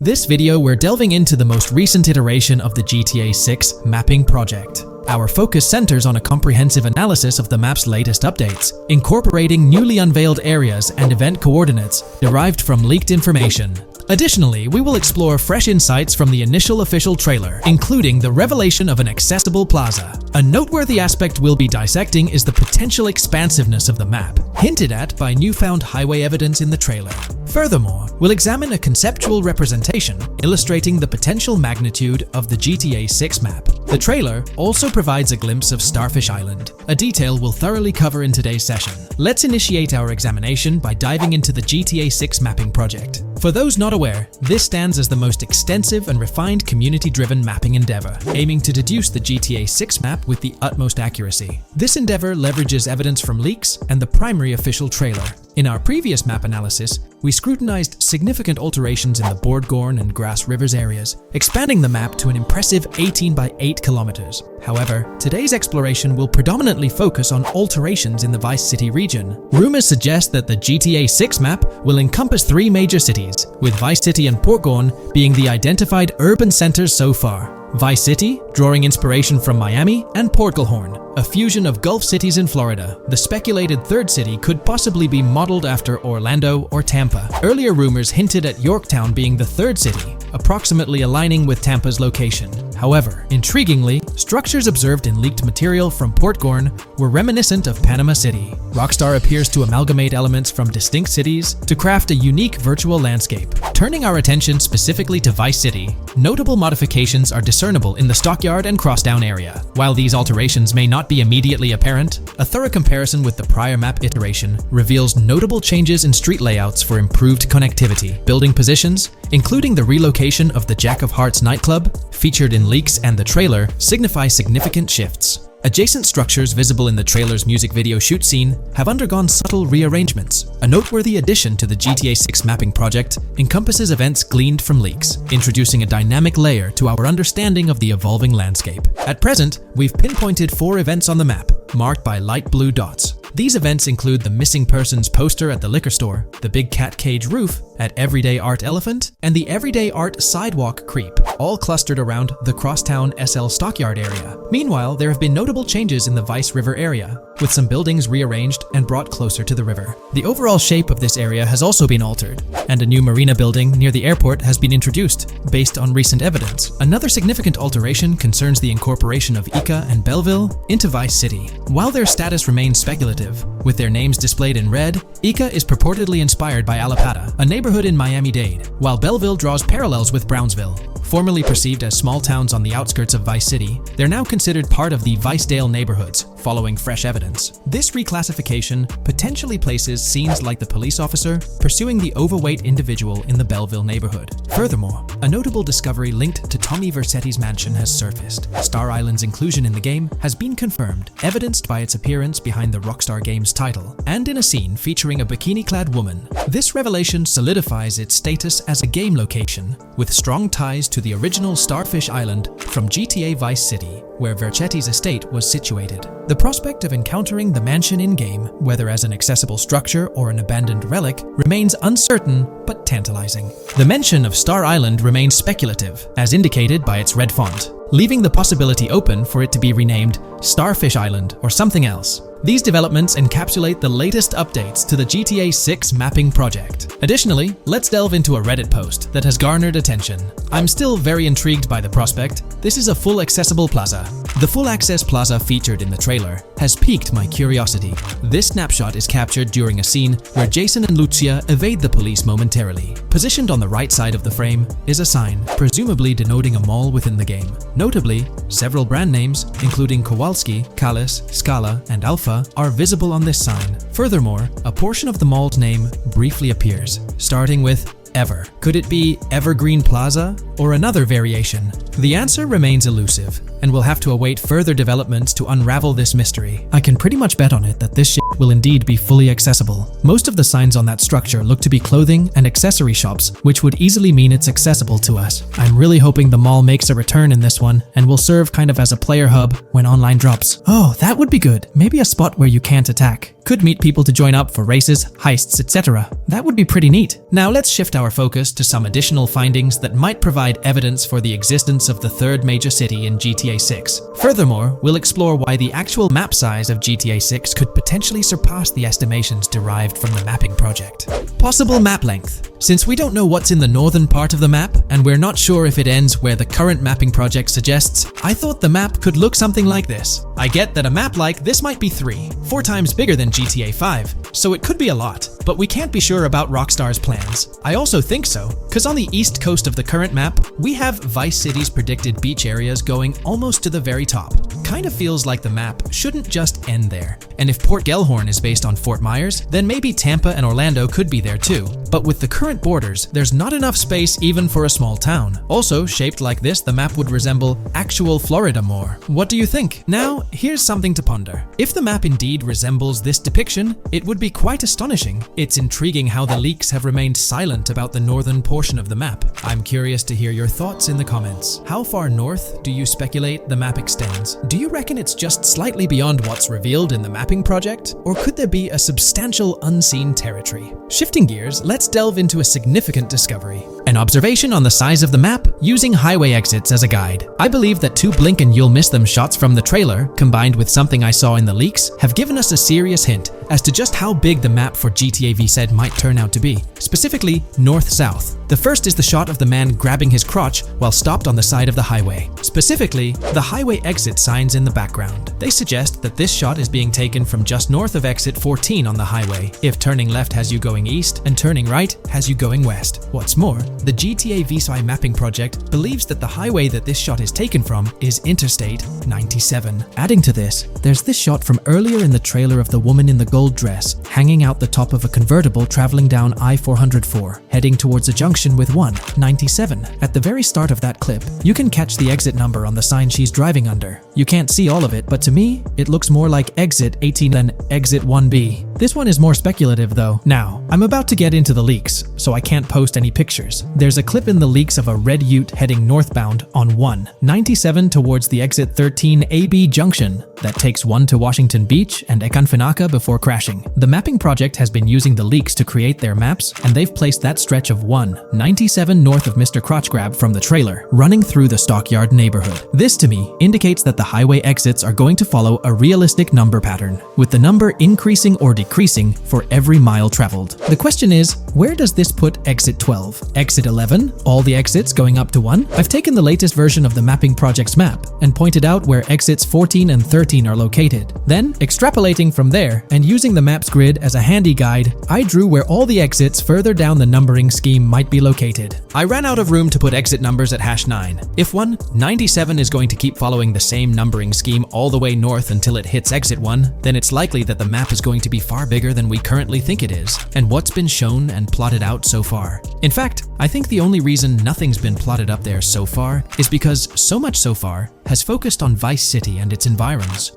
This video we're delving into the most recent iteration of the GTA 6 mapping project. Our focus centers on a comprehensive analysis of the map's latest updates, incorporating newly unveiled areas and event coordinates derived from leaked information. Additionally, we will explore fresh insights from the initial official trailer, including the revelation of an accessible plaza. A noteworthy aspect we'll be dissecting is the potential expansiveness of the map, hinted at by newfound highway evidence in the trailer. Furthermore, we'll examine a conceptual representation illustrating the potential magnitude of the GTA 6 map. The trailer also provides a glimpse of Starfish Island, a detail we'll thoroughly cover in today's session. Let's initiate our examination by diving into the GTA 6 mapping project. For those not aware, this stands as the most extensive and refined community-driven mapping endeavor, aiming to deduce the GTA 6 map with the utmost accuracy. This endeavor leverages evidence from leaks and the primary official trailer. In our previous map analysis, we scrutinized significant alterations in the Bordgorn and Grass Rivers areas, expanding the map to an impressive 18 by 8 kilometers. However, today's exploration will predominantly focus on alterations in the Vice City region. Rumors suggest that the GTA 6 map will encompass 3 major cities, with Vice City and Portgorn being the identified urban centers so far. Vice City, drawing inspiration from Miami, and Port Gulfhorn, a fusion of Gulf cities in Florida. The speculated third city could possibly be modeled after Orlando or Tampa. Earlier rumors hinted at Yorktown being the third city, approximately aligning with Tampa's location. However, intriguingly, structures observed in leaked material from Portgorn were reminiscent of Panama City. Rockstar appears to amalgamate elements from distinct cities to craft a unique virtual landscape. Turning our attention specifically to Vice City, notable modifications are discernible in the Stockyard and Crosstown area. While these alterations may not be immediately apparent, a thorough comparison with the prior map iteration reveals notable changes in street layouts for improved connectivity. Building positions, including the relocation of the Jack of Hearts nightclub, featured in leaks and the trailer, signify significant shifts. Adjacent structures visible in the trailer's music video shoot scene have undergone subtle rearrangements. A noteworthy addition to the GTA 6 mapping project encompasses events gleaned from leaks, introducing a dynamic layer to our understanding of the evolving landscape. At present, we've pinpointed 4 events on the map, marked by light blue dots. These events include the missing persons poster at the liquor store, the big cat cage roof at Everyday Art Elephant, and the Everyday Art Sidewalk Creep, all clustered around the Crosstown SL Stockyard area. Meanwhile, there have been notable changes in the Vice River area, with some buildings rearranged and brought closer to the river. The overall shape of this area has also been altered, and a new marina building near the airport has been introduced, based on recent evidence. Another significant alteration concerns the incorporation of Ica and Belleville into Vice City. While their status remains speculative, with their names displayed in red, Ica is purportedly inspired by Allapattah, a neighborhood in Miami-Dade, while Belleville draws parallels with Brownsville. Formerly perceived as small towns on the outskirts of Vice City, they're now considered part of the Vicedale neighborhoods, following fresh evidence. This reclassification potentially places scenes like the police officer pursuing the overweight individual in the Belleville neighborhood. Furthermore, a notable discovery linked to Tommy Vercetti's mansion has surfaced. Star Island's inclusion in the game has been confirmed, evidenced by its appearance behind the Rockstar Games title, and in a scene featuring a bikini-clad woman. This revelation solidifies its status as a game location, with strong ties to the original Starfish Island from GTA Vice City, where Vercetti's estate was situated. The prospect of encountering the mansion in-game, whether as an accessible structure or an abandoned relic, remains uncertain but tantalizing. The mention of Star Island remains speculative, as indicated by its red font, leaving the possibility open for it to be renamed Starfish Island or something else. These developments encapsulate the latest updates to the GTA 6 mapping project. Additionally, let's delve into a Reddit post that has garnered attention. I'm still very intrigued by the prospect. This is a full accessible plaza. The full access plaza featured in the trailer has piqued my curiosity. This snapshot is captured during a scene where Jason and Lucia evade the police momentarily. Positioned on the right side of the frame is a sign, presumably denoting a mall within the game. Notably, several brand names, including Kowalski, Callis, Scala, and Alpha, are visible on this sign. Furthermore, a portion of the mall's name briefly appears, starting with Ever. Could it be Evergreen Plaza or another variation? The answer remains elusive, and we'll have to await further developments to unravel this mystery. I can pretty much bet on it that this shit will indeed be fully accessible. Most of the signs on that structure look to be clothing and accessory shops, which would easily mean it's accessible to us. I'm really hoping the mall makes a return in this one and will serve kind of as a player hub when online drops. Oh, that would be good. Maybe a spot where you can't attack. Could meet people to join up for races, heists, etc. That would be pretty neat. Now let's shift our focus to some additional findings that might provide evidence for the existence of the third major city in GTA 6. Furthermore, we'll explore why the actual map size of GTA 6 could potentially surpass the estimations derived from the mapping project. Possible map length. Since we don't know what's in the northern part of the map, and we're not sure if it ends where the current mapping project suggests, I thought the map could look something like this. I get that a map like this might be 4 times bigger than GTA 5, so it could be a lot, but we can't be sure about Rockstar's plans. I also think so, because on the east coast of the current map, we have Vice City's predicted beach areas going almost to the very top. Kind of feels like the map shouldn't just end there. And if Port Gellhorn is based on Fort Myers, then maybe Tampa and Orlando could be there too. But with the current borders, there's not enough space even for a small town. Also, shaped like this, the map would resemble actual Florida more. What do you think? Now, here's something to ponder. If the map indeed resembles this depiction, it would be quite astonishing. It's intriguing how the leaks have remained silent about the northern portion of the map. I'm curious to hear your thoughts in the comments. How far north do you speculate the map extends? Do you reckon it's just slightly beyond what's revealed in the mapping project? Or could there be a substantial unseen territory? Shifting gears, let's delve into a significant discovery. An observation on the size of the map using highway exits as a guide. I believe that 2 blink and you'll miss them shots from the trailer, combined with something I saw in the leaks, have given us a serious hint as to just how big the map for GTA VZ might turn out to be. Specifically, north-south. The first is the shot of the man grabbing his crotch while stopped on the side of the highway. Specifically, the highway exit signs in the background. They suggest that this shot is being taken from just north of exit 14 on the highway, if turning left has you going east and turning right has you going west. What's more, the GTA VZ mapping project believes that the highway that this shot is taken from is Interstate 97. Adding to this, there's this shot from earlier in the trailer of the woman in the gold dress hanging out the top of a convertible traveling down I-404, heading towards a junction with 197. At the very start of that clip, you can catch the exit number on the sign she's driving under. You can't see all of it, but to me, it looks more like exit 18 than exit 1B. This one is more speculative though. Now, I'm about to get into the leaks, so I can't post any pictures. There's a clip in the leaks of a red ute heading northbound on 197 towards the exit 13 AB junction that takes 1 to Washington Beach and Ekanfinaka before crashing. The mapping project has been using the leaks to create their maps, and they've placed that stretch of 197 north of Mr. Crotch Grab from the trailer, running through the Stockyard neighborhood. This to me indicates that the highway exits are going to follow a realistic number pattern, with the number increasing or decreasing for every mile traveled. The question is, where does this put exit 12? Exit 11? All the exits going up to 1? I've taken the latest version of the mapping project's map and pointed out where exits 14 and 13 are located. Then, extrapolating from there and using the map's grid as a handy guide, I drew where all the exits further down the numbering scheme might be located. I ran out of room to put exit numbers at #9. If 197 is going to keep following the same numbering scheme all the way north until it hits exit 1, then it's likely that the map is going to be far bigger than we currently think it is, and what's been shown and plotted out so far. In fact, I think the only reason nothing's been plotted up there so far is because so much so far has focused on Vice City and its environs.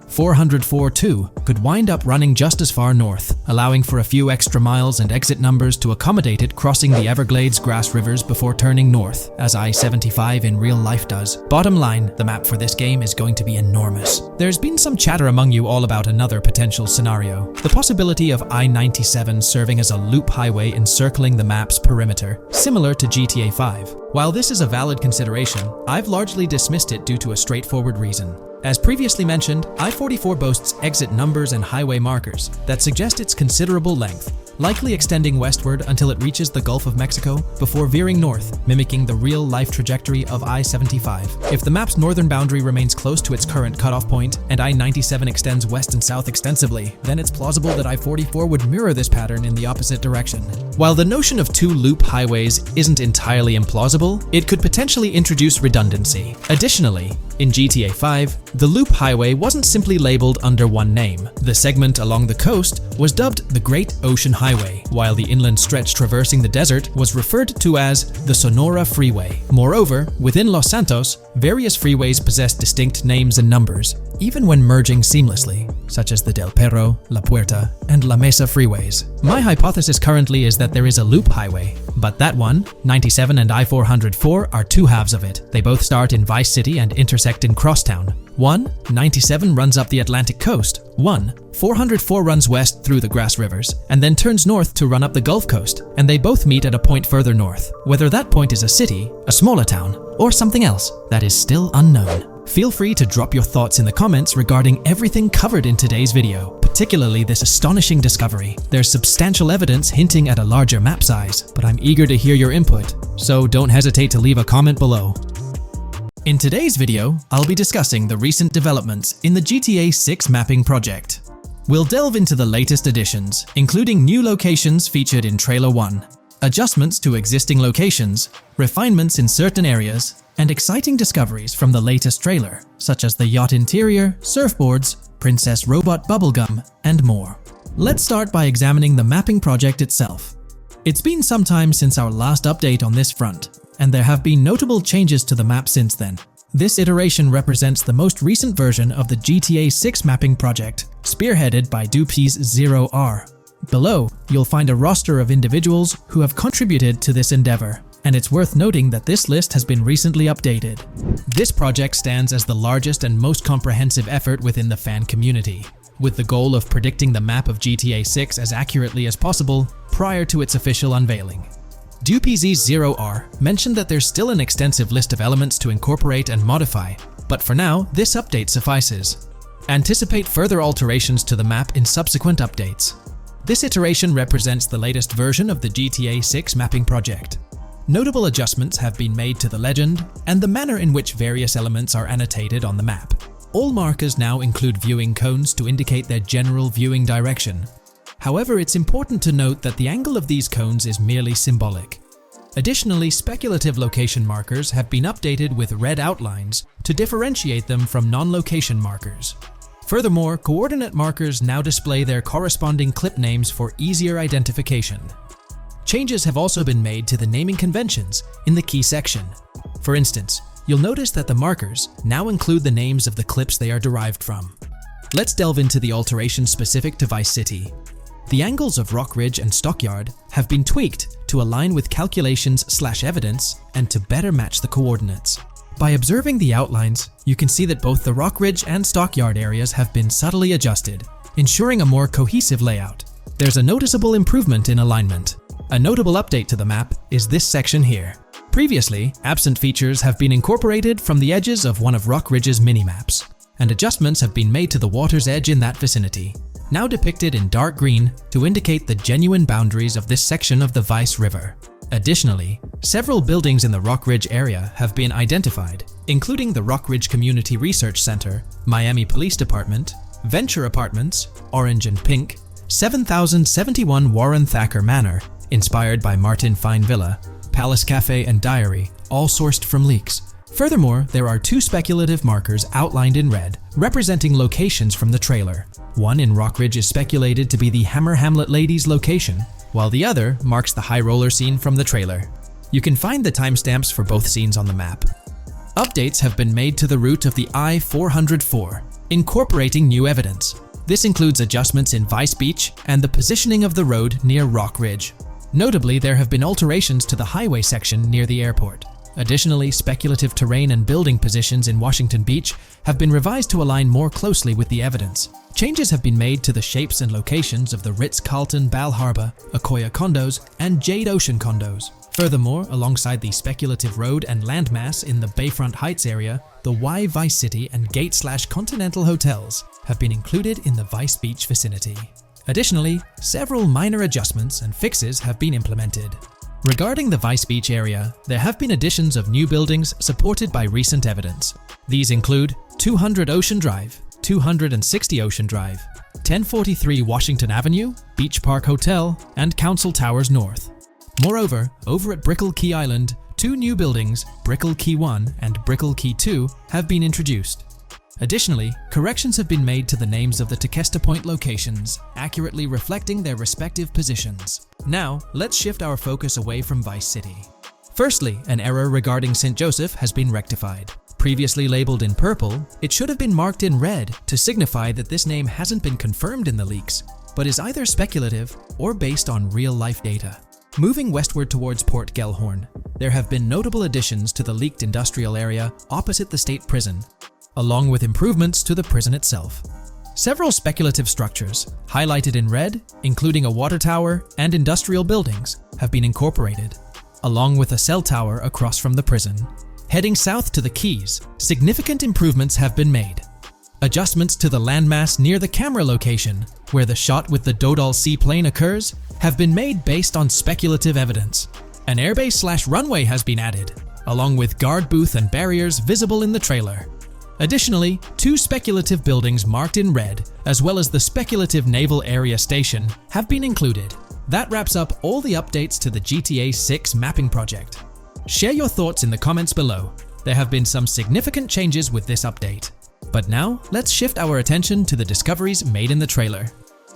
404.2 could wind up running just as far north, allowing for a few extra miles and exit numbers to accommodate it crossing the Everglades grass rivers before turning north, as I-75 in real life does. Bottom line, the map for this game is going to be enormous. There's been some chatter among you all about another potential scenario, the possibility of I-97 serving as a loop highway encircling the map's perimeter, similar to GTA 5. While this is a valid consideration, I've largely dismissed it due to a straightforward reason. As previously mentioned, I-44 boasts exit numbers and highway markers that suggest its considerable length, likely extending westward until it reaches the Gulf of Mexico before veering north, mimicking the real-life trajectory of I-75. If the map's northern boundary remains close to its current cutoff point, and I-97 extends west and south extensively, then it's plausible that I-44 would mirror this pattern in the opposite direction. While the notion of 2 loop highways isn't entirely implausible, it could potentially introduce redundancy. Additionally, in GTA 5, the loop highway wasn't simply labeled under one name. The segment along the coast was dubbed the Great Ocean Highway, while the inland stretch traversing the desert was referred to as the Sonora Freeway. Moreover, within Los Santos, various freeways possess distinct names and numbers, even when merging seamlessly, such as the Del Perro, La Puerta, and La Mesa freeways. My hypothesis currently is that there is a loop highway, But that one, 97 and I-404, are two halves of it. They both start in Vice City and intersect in Crosstown. 97 runs up the Atlantic coast. 404 runs west through the Grass Rivers, and then turns north to run up the Gulf Coast, and they both meet at a point further north. Whether that point is a city, a smaller town, or something else, that is still unknown. Feel free to drop your thoughts in the comments regarding everything covered in today's video, particularly this astonishing discovery. There's substantial evidence hinting at a larger map size, but I'm eager to hear your input, so don't hesitate to leave a comment below. In today's video, I'll be discussing the recent developments in the GTA 6 mapping project. We'll delve into the latest additions, including new locations featured in Trailer 1, adjustments to existing locations, refinements in certain areas, and exciting discoveries from the latest trailer, such as the yacht interior, surfboards, Princess Robot bubblegum, and more. Let's start by examining the mapping project itself. It's been some time since our last update on this front, and there have been notable changes to the map since then. This iteration represents the most recent version of the GTA 6 mapping project, spearheaded by Dupees Zero R. Below, you'll find a roster of individuals who have contributed to this endeavor, and it's worth noting that this list has been recently updated. This project stands as the largest and most comprehensive effort within the fan community, with the goal of predicting the map of GTA 6 as accurately as possible prior to its official unveiling. Dupees Zero R mentioned that there's still an extensive list of elements to incorporate and modify, but for now, this update suffices. Anticipate further alterations to the map in subsequent updates. This iteration represents the latest version of the GTA 6 mapping project. Notable adjustments have been made to the legend and the manner in which various elements are annotated on the map. All markers now include viewing cones to indicate their general viewing direction. However, it's important to note that the angle of these cones is merely symbolic. Additionally, speculative location markers have been updated with red outlines to differentiate them from non-location markers. Furthermore, coordinate markers now display their corresponding clip names for easier identification. Changes have also been made to the naming conventions in the key section. For instance, you'll notice that the markers now include the names of the clips they are derived from. Let's delve into the alterations specific to Vice City. The angles of Rock Ridge and Stockyard have been tweaked to align with calculations/evidence and to better match the coordinates. By observing the outlines, you can see that both the Rock Ridge and Stockyard areas have been subtly adjusted, ensuring a more cohesive layout. There's a noticeable improvement in alignment. A notable update to the map is this section here. Previously, absent features have been incorporated from the edges of one of Rock Ridge's mini-maps, and adjustments have been made to the water's edge in that vicinity, now depicted in dark green to indicate the genuine boundaries of this section of the Vice River. Additionally, several buildings in the Rock Ridge area have been identified, including the Rock Ridge Community Research Center, Miami Police Department, Venture Apartments, Orange and Pink, 7071 Warren Thacker Manor, inspired by Martin Fine Villa, Palace Cafe and Diary, all sourced from leaks. Furthermore, there are two speculative markers outlined in red, representing locations from the trailer. One in Rock Ridge is speculated to be the Hammer Hamlet Ladies location, while the other marks the high roller scene from the trailer. You can find the timestamps for both scenes on the map. Updates have been made to the route of the I-404, incorporating new evidence. This includes adjustments in Vice Beach and the positioning of the road near Rock Ridge. Notably, there have been alterations to the highway section near the airport. Additionally, speculative terrain and building positions in Washington Beach have been revised to align more closely with the evidence. Changes have been made to the shapes and locations of the Ritz-Carlton Bal Harbour, Akoya condos, and Jade Ocean condos. Furthermore, alongside the speculative road and landmass in the Bayfront Heights area, the Y Vice City and Gate/Continental hotels have been included in the Vice Beach vicinity. Additionally, several minor adjustments and fixes have been implemented. Regarding the Vice Beach area, there have been additions of new buildings supported by recent evidence. These include 200 Ocean Drive, 260 Ocean Drive, 1043 Washington Avenue, Beach Park Hotel, and Council Towers North. Moreover, over at Brickell Key Island, two new buildings, Brickell Key 1 and Brickell Key 2, have been introduced. Additionally, corrections have been made to the names of the Tequesta Point locations, accurately reflecting their respective positions. Now, let's shift our focus away from Vice City. Firstly, an error regarding St. Joseph has been rectified. Previously labeled in purple, it should have been marked in red to signify that this name hasn't been confirmed in the leaks, but is either speculative or based on real-life data. Moving westward towards Port Gellhorn, there have been notable additions to the leaked industrial area opposite the state prison, along with improvements to the prison itself. Several speculative structures, highlighted in red, including a water tower and industrial buildings, have been incorporated, along with a cell tower across from the prison. Heading south to the quays, significant improvements have been made. Adjustments to the landmass near the camera location, where the shot with the Dodal seaplane occurs, have been made based on speculative evidence. An airbase/runway has been added, along with guard booth and barriers visible in the trailer. Additionally, 2 speculative buildings marked in red, as well as the speculative Naval Area Station, have been included. That wraps up all the updates to the GTA 6 mapping project. Share your thoughts in the comments below. There have been some significant changes with this update. But now, let's shift our attention to the discoveries made in the trailer.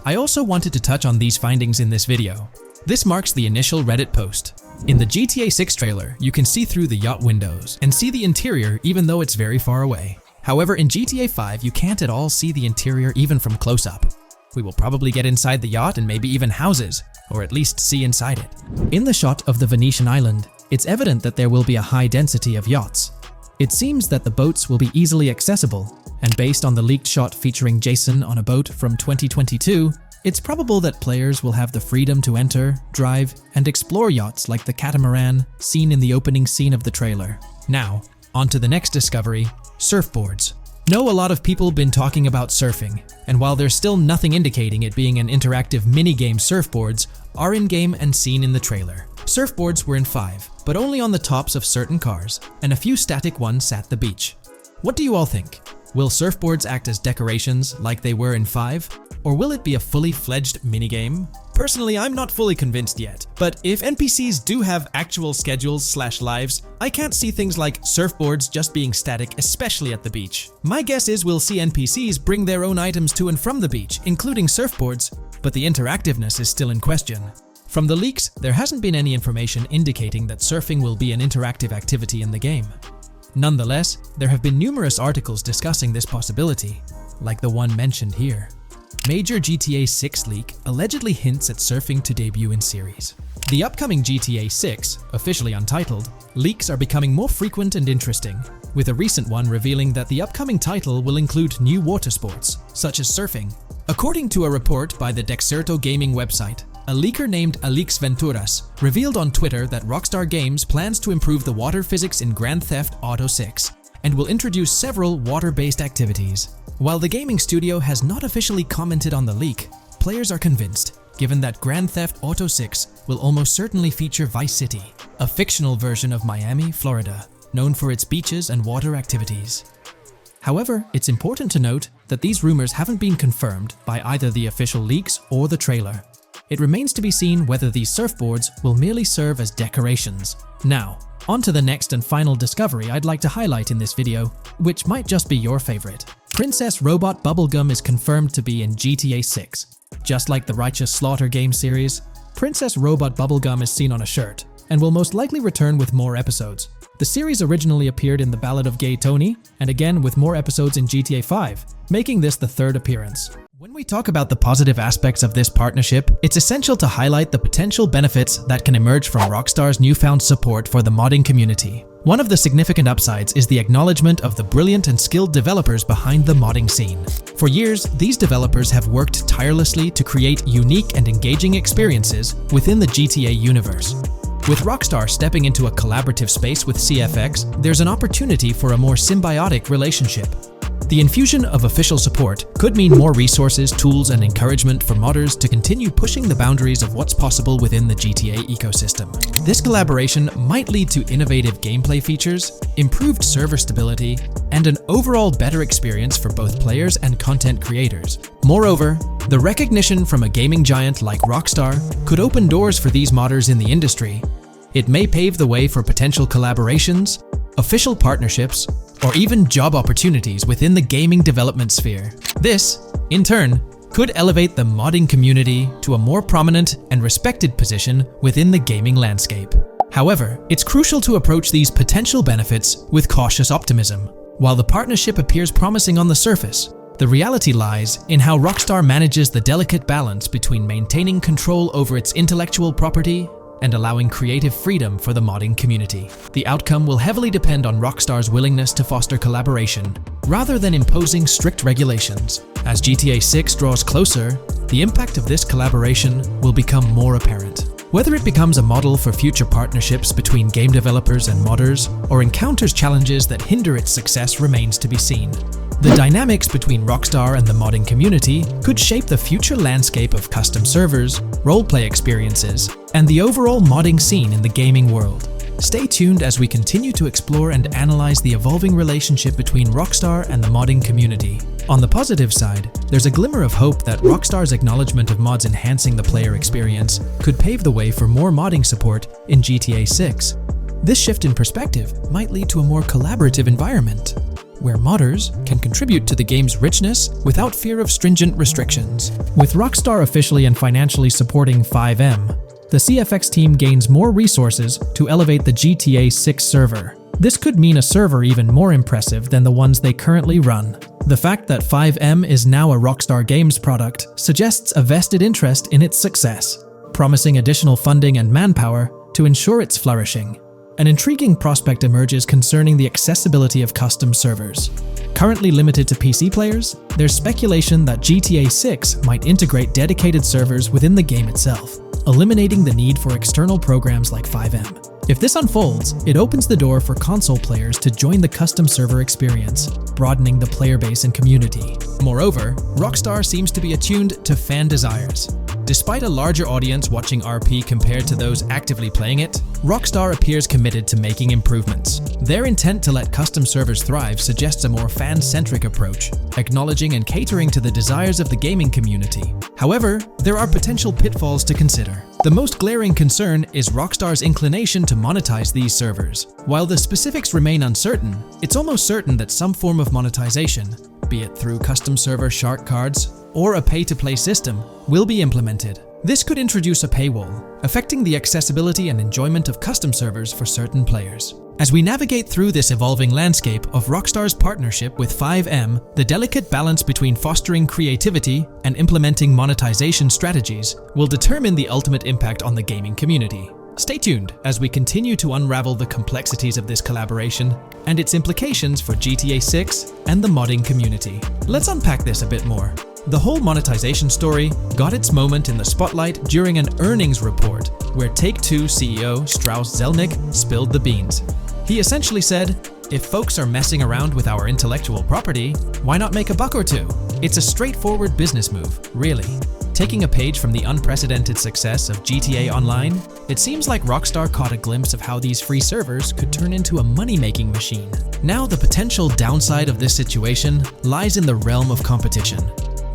I also wanted to touch on these findings in this video. This marks the initial Reddit post. In the GTA 6 trailer, you can see through the yacht windows and see the interior even though it's very far away. However, in GTA 5, you can't at all see the interior even from close-up. We will probably get inside the yacht and maybe even houses, or at least see inside it. In the shot of the Venetian island, it's evident that there will be a high density of yachts. It seems that the boats will be easily accessible, and based on the leaked shot featuring Jason on a boat from 2022, it's probable that players will have the freedom to enter, drive, and explore yachts like the catamaran seen in the opening scene of the trailer. Now, on to the next discovery, surfboards. Know a lot of people been talking about surfing, and while there's still nothing indicating it being an interactive minigame, surfboards are in-game and seen in the trailer. Surfboards were in 5, but only on the tops of certain cars, and a few static ones sat the beach. What do you all think? Will surfboards act as decorations like they were in 5? Or will it be a fully fledged minigame? Personally, I'm not fully convinced yet, but if NPCs do have actual schedules/lives, I can't see things like surfboards just being static, especially at the beach. My guess is we'll see NPCs bring their own items to and from the beach, including surfboards, but the interactiveness is still in question. From the leaks, there hasn't been any information indicating that surfing will be an interactive activity in the game. Nonetheless, there have been numerous articles discussing this possibility, like the one mentioned here. Major GTA 6 leak allegedly hints at surfing to debut in series. The upcoming GTA 6, officially untitled, leaks are becoming more frequent and interesting, with a recent one revealing that the upcoming title will include new water sports, such as surfing. According to a report by the Dexerto Gaming website, a leaker named Alix Venturas revealed on Twitter that Rockstar Games plans to improve the water physics in Grand Theft Auto 6 and will introduce several water-based activities. While the gaming studio has not officially commented on the leak, players are convinced, given that Grand Theft Auto 6 will almost certainly feature Vice City, a fictional version of Miami, Florida, known for its beaches and water activities. However, it's important to note that these rumors haven't been confirmed by either the official leaks or the trailer. It remains to be seen whether these surfboards will merely serve as decorations. Now, on to the next and final discovery I'd like to highlight in this video, which might just be your favorite. Princess Robot Bubblegum is confirmed to be in GTA 6. Just like the Righteous Slaughter game series, Princess Robot Bubblegum is seen on a shirt, and will most likely return with more episodes. The series originally appeared in The Ballad of Gay Tony, and again with more episodes in GTA 5, making this the 3rd appearance. When we talk about the positive aspects of this partnership, it's essential to highlight the potential benefits that can emerge from Rockstar's newfound support for the modding community. One of the significant upsides is the acknowledgement of the brilliant and skilled developers behind the modding scene. For years, these developers have worked tirelessly to create unique and engaging experiences within the GTA universe. With Rockstar stepping into a collaborative space with CFX, there's an opportunity for a more symbiotic relationship. The infusion of official support could mean more resources, tools, and encouragement for modders to continue pushing the boundaries of what's possible within the GTA ecosystem. This collaboration might lead to innovative gameplay features, improved server stability, and an overall better experience for both players and content creators. Moreover, the recognition from a gaming giant like Rockstar could open doors for these modders in the industry. It may pave the way for potential collaborations, official partnerships, or even job opportunities within the gaming development sphere. This, in turn, could elevate the modding community to a more prominent and respected position within the gaming landscape. However, it's crucial to approach these potential benefits with cautious optimism. While the partnership appears promising on the surface, the reality lies in how Rockstar manages the delicate balance between maintaining control over its intellectual property and allowing creative freedom for the modding community. The outcome will heavily depend on Rockstar's willingness to foster collaboration, rather than imposing strict regulations. As GTA 6 draws closer, the impact of this collaboration will become more apparent. Whether it becomes a model for future partnerships between game developers and modders, or encounters challenges that hinder its success remains to be seen. The dynamics between Rockstar and the modding community could shape the future landscape of custom servers, roleplay experiences, and the overall modding scene in the gaming world. Stay tuned as we continue to explore and analyze the evolving relationship between Rockstar and the modding community. On the positive side, there's a glimmer of hope that Rockstar's acknowledgement of mods enhancing the player experience could pave the way for more modding support in GTA 6. This shift in perspective might lead to a more collaborative environment, where modders can contribute to the game's richness without fear of stringent restrictions. With Rockstar officially and financially supporting FiveM, the CFX team gains more resources to elevate the GTA 6 server. This could mean a server even more impressive than the ones they currently run. The fact that FiveM is now a Rockstar Games product suggests a vested interest in its success, promising additional funding and manpower to ensure its flourishing. An intriguing prospect emerges concerning the accessibility of custom servers. Currently limited to PC players, there's speculation that GTA 6 might integrate dedicated servers within the game itself, eliminating the need for external programs like FiveM. If this unfolds, it opens the door for console players to join the custom server experience, broadening the player base and community. Moreover, Rockstar seems to be attuned to fan desires. Despite a larger audience watching RP compared to those actively playing it, Rockstar appears committed to making improvements. Their intent to let custom servers thrive suggests a more fan-centric approach, acknowledging and catering to the desires of the gaming community. However, there are potential pitfalls to consider. The most glaring concern is Rockstar's inclination to monetize these servers. While the specifics remain uncertain, it's almost certain that some form of monetization, be it through custom server shark cards or a pay-to-play system, will be implemented. This could introduce a paywall, affecting the accessibility and enjoyment of custom servers for certain players. As we navigate through this evolving landscape of Rockstar's partnership with FiveM, the delicate balance between fostering creativity and implementing monetization strategies will determine the ultimate impact on the gaming community. Stay tuned as we continue to unravel the complexities of this collaboration and its implications for GTA 6 and the modding community. Let's unpack this a bit more. The whole monetization story got its moment in the spotlight during an earnings report where Take-Two CEO Strauss Zelnick spilled the beans. He essentially said, "If folks are messing around with our intellectual property, why not make a buck or two?" It's a straightforward business move, really. Taking a page from the unprecedented success of GTA Online, it seems like Rockstar caught a glimpse of how these free servers could turn into a money-making machine. Now the potential downside of this situation lies in the realm of competition.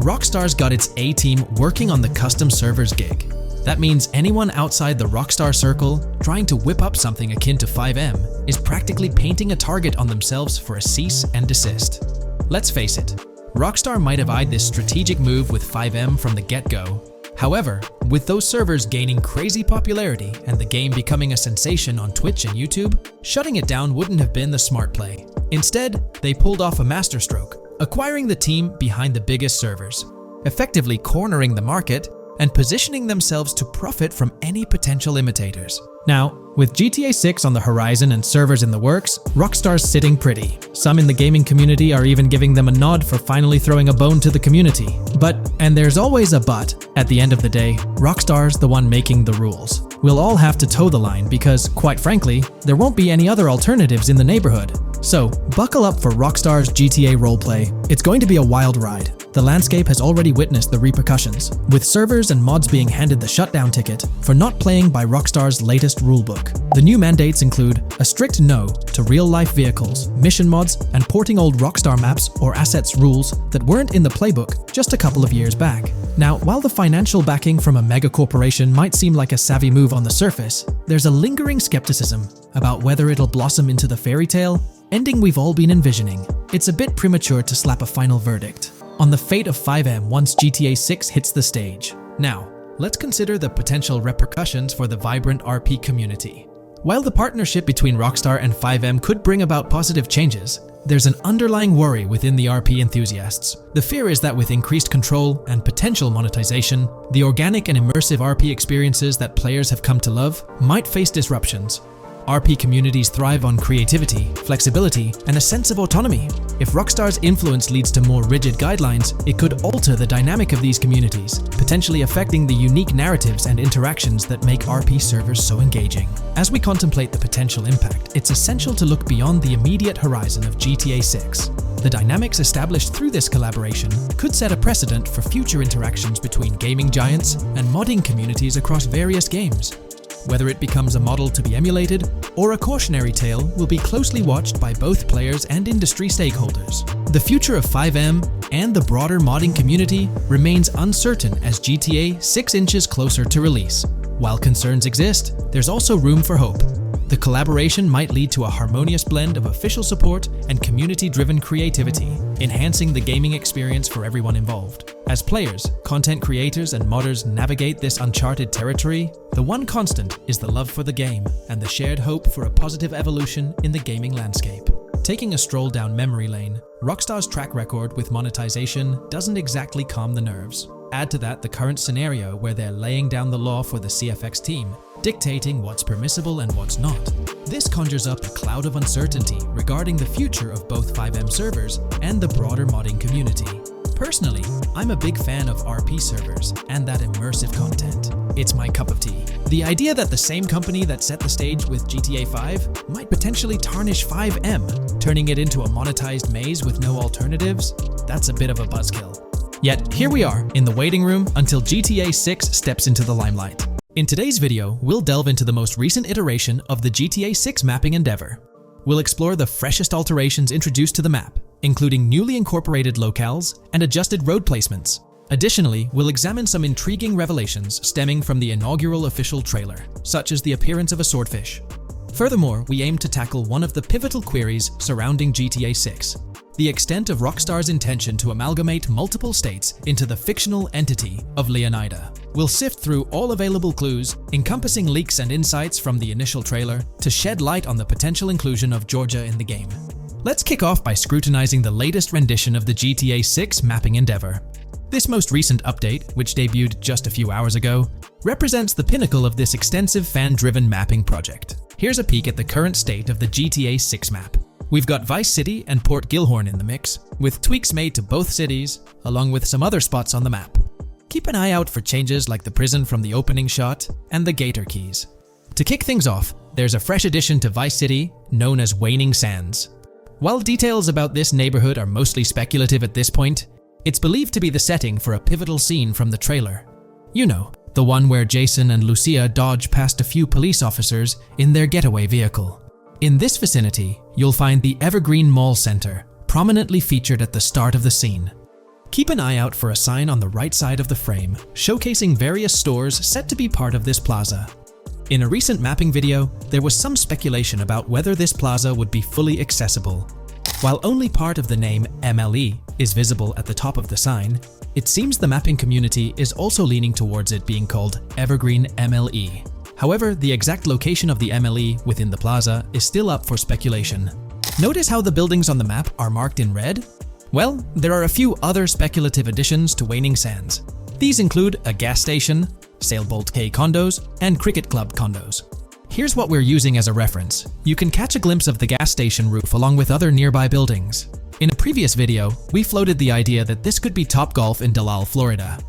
Rockstar's got its A-team working on the custom servers gig. That means anyone outside the Rockstar circle trying to whip up something akin to FiveM is practically painting a target on themselves for a cease and desist. Let's face it, Rockstar might have eyed this strategic move with FiveM from the get-go. However, with those servers gaining crazy popularity and the game becoming a sensation on Twitch and YouTube, shutting it down wouldn't have been the smart play. Instead, they pulled off a masterstroke, acquiring the team behind the biggest servers, effectively cornering the market and positioning themselves to profit from any potential imitators. Now, with GTA 6 on the horizon and servers in the works, Rockstar's sitting pretty. Some in the gaming community are even giving them a nod for finally throwing a bone to the community. But, and there's always a but, at the end of the day, Rockstar's the one making the rules. We'll all have to toe the line because, quite frankly, there won't be any other alternatives in the neighborhood. So, buckle up for Rockstar's GTA roleplay. It's going to be a wild ride. The landscape has already witnessed the repercussions, with servers and mods being handed the shutdown ticket for not playing by Rockstar's latest rulebook. The new mandates include a strict no to real-life vehicles, mission mods, and porting old Rockstar maps or assets rules that weren't in the playbook just a couple of years back. Now, while the financial backing from a mega corporation might seem like a savvy move on the surface, there's a lingering skepticism about whether it'll blossom into the fairy tale ending we've all been envisioning. It's a bit premature to slap a final verdict on the fate of FiveM once GTA 6 hits the stage. Now, let's consider the potential repercussions for the vibrant RP community. While the partnership between Rockstar and FiveM could bring about positive changes, there's an underlying worry within the RP enthusiasts. The fear is that with increased control and potential monetization, the organic and immersive RP experiences that players have come to love might face disruptions. RP communities thrive on creativity, flexibility, and a sense of autonomy. If Rockstar's influence leads to more rigid guidelines, it could alter the dynamic of these communities, potentially affecting the unique narratives and interactions that make RP servers so engaging. As we contemplate the potential impact, it's essential to look beyond the immediate horizon of GTA 6. The dynamics established through this collaboration could set a precedent for future interactions between gaming giants and modding communities across various games. Whether it becomes a model to be emulated or a cautionary tale will be closely watched by both players and industry stakeholders. The future of FiveM and the broader modding community remains uncertain as GTA 6 inches closer to release. While concerns exist, there's also room for hope. The collaboration might lead to a harmonious blend of official support and community-driven creativity, enhancing the gaming experience for everyone involved. As players, content creators, and modders navigate this uncharted territory, the one constant is the love for the game and the shared hope for a positive evolution in the gaming landscape. Taking a stroll down memory lane, Rockstar's track record with monetization doesn't exactly calm the nerves. Add to that the current scenario where they're laying down the law for the CFX team, dictating what's permissible and what's not. This conjures up a cloud of uncertainty regarding the future of both FiveM servers and the broader modding community. Personally, I'm a big fan of RP servers and that immersive content. It's my cup of tea. The idea that the same company that set the stage with GTA 5 might potentially tarnish FiveM, turning it into a monetized maze with no alternatives, that's a bit of a buzzkill. Yet, here we are, in the waiting room until GTA 6 steps into the limelight. In today's video, we'll delve into the most recent iteration of the GTA 6 mapping endeavor. We'll explore the freshest alterations introduced to the map, including newly incorporated locales and adjusted road placements. Additionally, we'll examine some intriguing revelations stemming from the inaugural official trailer, such as the appearance of a swordfish. Furthermore, we aim to tackle one of the pivotal queries surrounding GTA 6. The extent of Rockstar's intention to amalgamate multiple states into the fictional entity of Leonida. We'll sift through all available clues, encompassing leaks and insights from the initial trailer, to shed light on the potential inclusion of Georgia in the game. Let's kick off by scrutinizing the latest rendition of the GTA 6 mapping endeavor. This most recent update, which debuted just a few hours ago, represents the pinnacle of this extensive fan-driven mapping project. Here's a peek at the current state of the GTA 6 map. We've got Vice City and Port Gilhorn in the mix, with tweaks made to both cities, along with some other spots on the map. Keep an eye out for changes like the prison from the opening shot and the Gator Keys. To kick things off, there's a fresh addition to Vice City known as Waning Sands. While details about this neighborhood are mostly speculative at this point, it's believed to be the setting for a pivotal scene from the trailer. You know, the one where Jason and Lucia dodge past a few police officers in their getaway vehicle. In this vicinity, you'll find the Evergreen Mall Center, prominently featured at the start of the scene. Keep an eye out for a sign on the right side of the frame, showcasing various stores set to be part of this plaza. In a recent mapping video, there was some speculation about whether this plaza would be fully accessible. While only part of the name MLE is visible at the top of the sign, it seems the mapping community is also leaning towards it being called Evergreen MLE. However, the exact location of the MLE within the plaza is still up for speculation. Notice how the buildings on the map are marked in red? Well, there are a few other speculative additions to Waning Sands. These include a gas station, Sailbolt K condos, and Cricket Club condos. Here's what we're using as a reference. You can catch a glimpse of the gas station roof along with other nearby buildings. In a previous video, we floated the idea that this could be Topgolf in Dalal, Florida.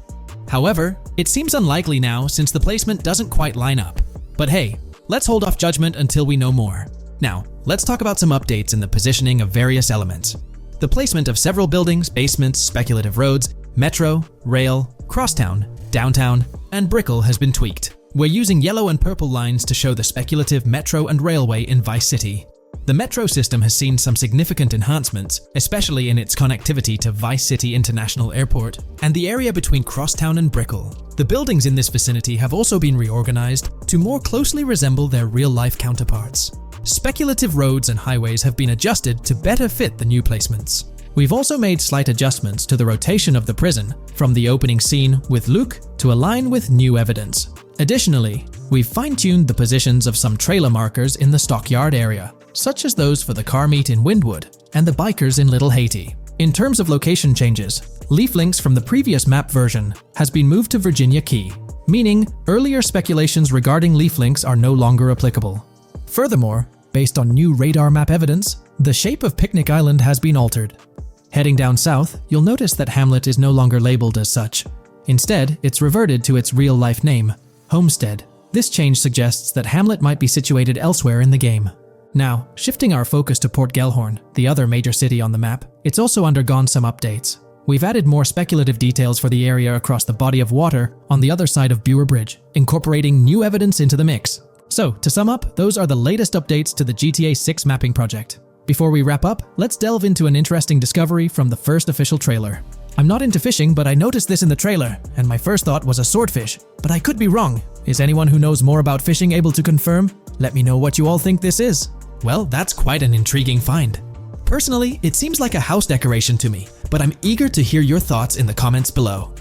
However, it seems unlikely now since the placement doesn't quite line up. But hey, let's hold off judgment until we know more. Now, let's talk about some updates in the positioning of various elements. The placement of several buildings, basements, speculative roads, metro, rail, crosstown, downtown, and Brickell has been tweaked. We're using yellow and purple lines to show the speculative metro and railway in Vice City. The metro system has seen some significant enhancements, especially in its connectivity to Vice City International Airport and the area between Crosstown and Brickell. The buildings in this vicinity have also been reorganized to more closely resemble their real-life counterparts. Speculative roads and highways have been adjusted to better fit the new placements. We've also made slight adjustments to the rotation of the prison from the opening scene with Luke to align with new evidence. Additionally, we've fine-tuned the positions of some trailer markers in the stockyard area, such as those for the car meet in Windwood and the bikers in Little Haiti. In terms of location changes, Leaf Links from the previous map version has been moved to Virginia Key, meaning earlier speculations regarding Leaf Links are no longer applicable. Furthermore, based on new radar map evidence, the shape of Picnic Island has been altered. Heading down south, you'll notice that Hamlet is no longer labeled as such. Instead, it's reverted to its real-life name, Homestead. This change suggests that Hamlet might be situated elsewhere in the game. Now, shifting our focus to Port Gellhorn, the other major city on the map, it's also undergone some updates. We've added more speculative details for the area across the body of water on the other side of Bure Bridge, incorporating new evidence into the mix. So, to sum up, those are the latest updates to the GTA 6 mapping project. Before we wrap up, let's delve into an interesting discovery from the first official trailer. I'm not into fishing, but I noticed this in the trailer, and my first thought was a swordfish, but I could be wrong. Is anyone who knows more about fishing able to confirm? Let me know what you all think this is. Well, that's quite an intriguing find. Personally, it seems like a house decoration to me, but I'm eager to hear your thoughts in the comments below.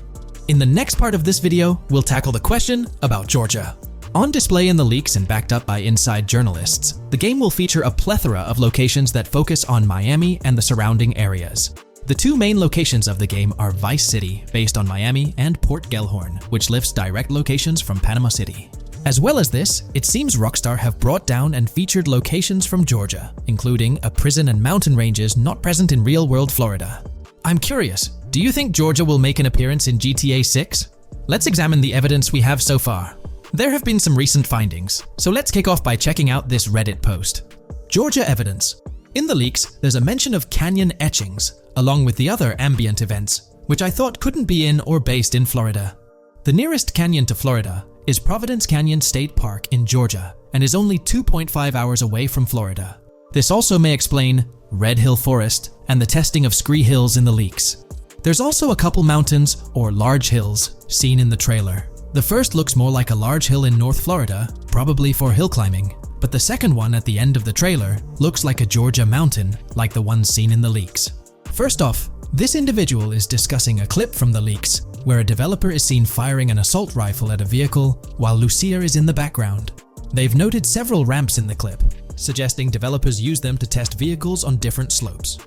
In the next part of this video, we'll tackle the question about Georgia. On display in the leaks and backed up by inside journalists, the game will feature a plethora of locations that focus on Miami and the surrounding areas. The two main locations of the game are Vice City, based on Miami, and Port Gellhorn, which lifts direct locations from Panama City. As well as this, it seems Rockstar have brought down and featured locations from Georgia, including a prison and mountain ranges not present in real-world Florida. I'm curious, do you think Georgia will make an appearance in GTA 6? Let's examine the evidence we have so far. There have been some recent findings, so let's kick off by checking out this Reddit post. Georgia evidence. In the leaks, there's a mention of canyon etchings, along with the other ambient events, which I thought couldn't be in or based in Florida. The nearest canyon to Florida is Providence Canyon State Park in Georgia and is only 2.5 hours away from Florida. This also may explain Red Hill Forest and the testing of Scree Hills in the leaks. There's also a couple mountains or large hills seen in the trailer. The first looks more like a large hill in North Florida, probably for hill climbing, but the second one at the end of the trailer looks like a Georgia mountain like the one seen in the leaks. First off, this individual is discussing a clip from the leaks where a developer is seen firing an assault rifle at a vehicle while Lucia is in the background. They've noted several ramps in the clip, suggesting developers use them to test vehicles on different slopes.